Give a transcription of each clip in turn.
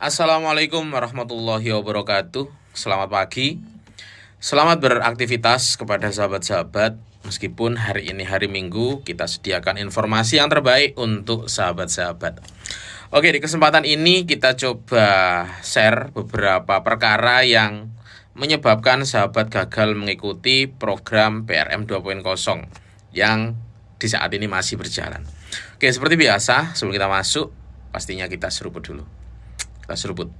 Assalamualaikum warahmatullahi wabarakatuh. Selamat pagi. Selamat beraktivitas kepada sahabat-sahabat. Meskipun hari ini hari Minggu, kita sediakan informasi yang terbaik untuk sahabat-sahabat. Oke, di kesempatan ini kita coba share beberapa perkara yang menyebabkan sahabat gagal mengikuti program PRM 2.0 yang di saat ini masih berjalan. Oke, seperti biasa, sebelum kita masuk, pastinya kita seruput dulu. Kita seruput.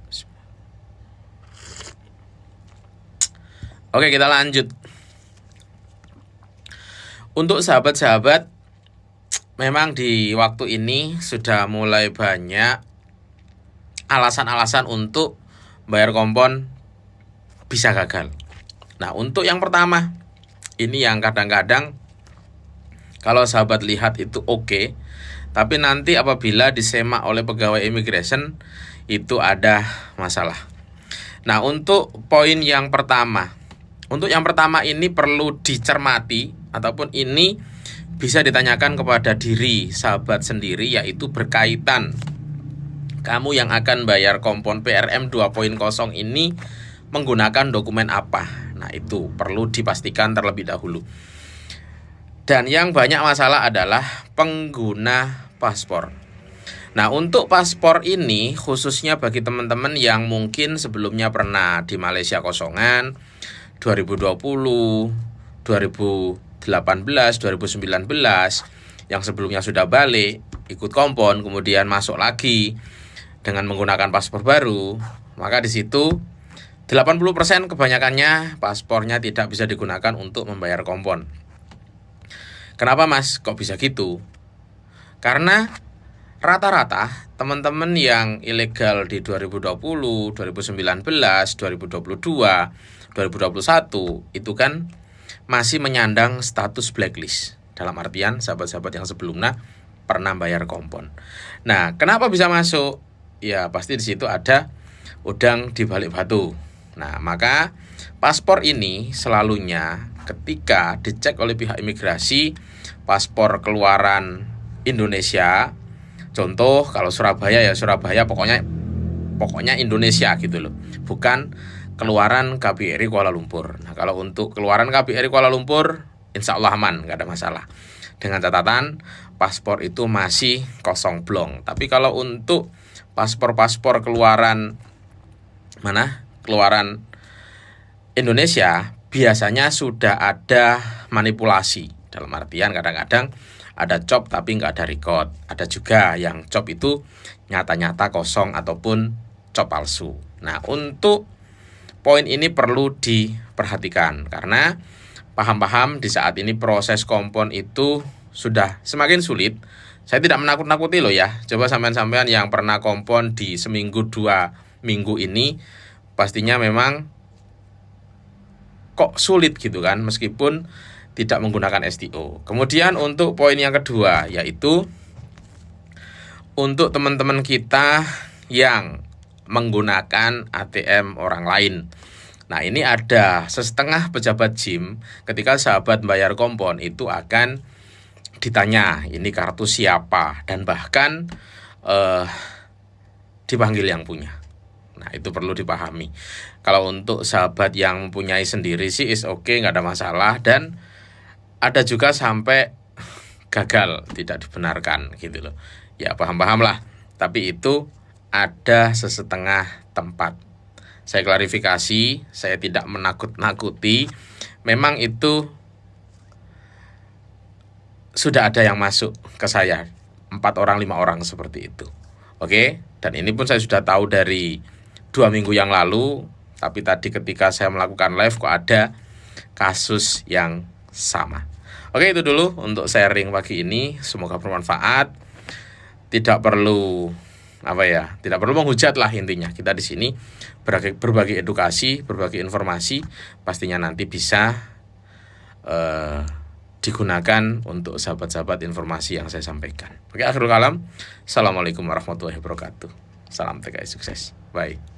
Oke, kita lanjut. Untuk sahabat-sahabat, memang di waktu ini sudah mulai banyak alasan-alasan untuk bayar kompon bisa gagal. Nah, untuk yang pertama, ini yang kadang-kadang kalau sahabat lihat itu oke, tapi nanti apabila disemak oleh pegawai immigration itu ada masalah. Nah, untuk poin yang pertama, ini perlu dicermati ataupun ini bisa ditanyakan kepada diri sahabat sendiri, yaitu berkaitan kamu yang akan bayar kompon PRM 2.0 ini menggunakan dokumen apa. Nah, itu perlu dipastikan terlebih dahulu. Dan yang banyak masalah adalah pengguna paspor. Nah, untuk paspor ini khususnya bagi teman-teman yang mungkin sebelumnya pernah di Malaysia kosongan 2020, 2018, 2019, yang sebelumnya sudah balik, ikut kompon, kemudian masuk lagi dengan menggunakan paspor baru, maka di situ 80% kebanyakannya paspornya tidak bisa digunakan untuk membayar kompon. Kenapa Mas? Kok bisa gitu? Karena rata-rata teman-teman yang ilegal di 2020, 2019, 2022, 2021 itu kan masih menyandang status blacklist. Dalam artian sahabat-sahabat yang sebelumnya pernah bayar kompon. Nah, kenapa bisa masuk? Ya pasti di situ ada udang di balik batu. Nah, maka paspor ini selalunya ketika dicek oleh pihak imigrasi, paspor keluaran Indonesia, contoh kalau Surabaya ya Surabaya, pokoknya Indonesia gitu loh, bukan keluaran KBRI Kuala Lumpur. Nah, kalau untuk keluaran KBRI Kuala Lumpur, insya Allah aman, nggak ada masalah. Dengan catatan paspor itu masih kosong blong. Tapi kalau untuk paspor-paspor keluaran Indonesia, biasanya sudah ada manipulasi. Dalam artian kadang-kadang ada cop tapi nggak ada record. Ada juga yang cop itu nyata-nyata kosong ataupun cop palsu. Nah, untuk poin ini perlu diperhatikan karena paham-paham di saat ini proses kompon itu sudah semakin sulit. Saya tidak menakut-nakuti loh ya. Coba sampean-sampean yang pernah kompon di seminggu 2 minggu ini, pastinya memang kok sulit gitu kan, meskipun tidak menggunakan STO. Kemudian untuk poin yang kedua, yaitu untuk teman-teman kita yang menggunakan ATM orang lain. Nah, ini ada setengah pejabat JIM ketika sahabat bayar kompon itu akan ditanya ini kartu siapa, dan bahkan dipanggil yang punya. Nah, itu perlu dipahami. Kalau untuk sahabat yang mempunyai sendiri sih is oke, nggak ada masalah. Dan ada juga sampai gagal, tidak dibenarkan gitu loh. Ya paham-paham lah. Tapi itu ada sesetengah tempat. Saya klarifikasi, saya tidak menakut-nakuti. Memang itu sudah ada yang masuk ke saya, 4 orang, 5 orang seperti itu. Oke, dan ini pun saya sudah tahu dari 2 minggu yang lalu. Tapi tadi ketika saya melakukan live kok ada kasus yang sama. Oke, itu dulu untuk sharing pagi ini. Semoga bermanfaat. Tidak perlu menghujat lah intinya. Kita di sini berbagi edukasi, berbagi informasi, pastinya nanti bisa digunakan untuk sahabat-sahabat informasi yang saya sampaikan. Oke, akhirul kalam. Assalamualaikum warahmatullahi wabarakatuh. Salam TKI sukses. Bye.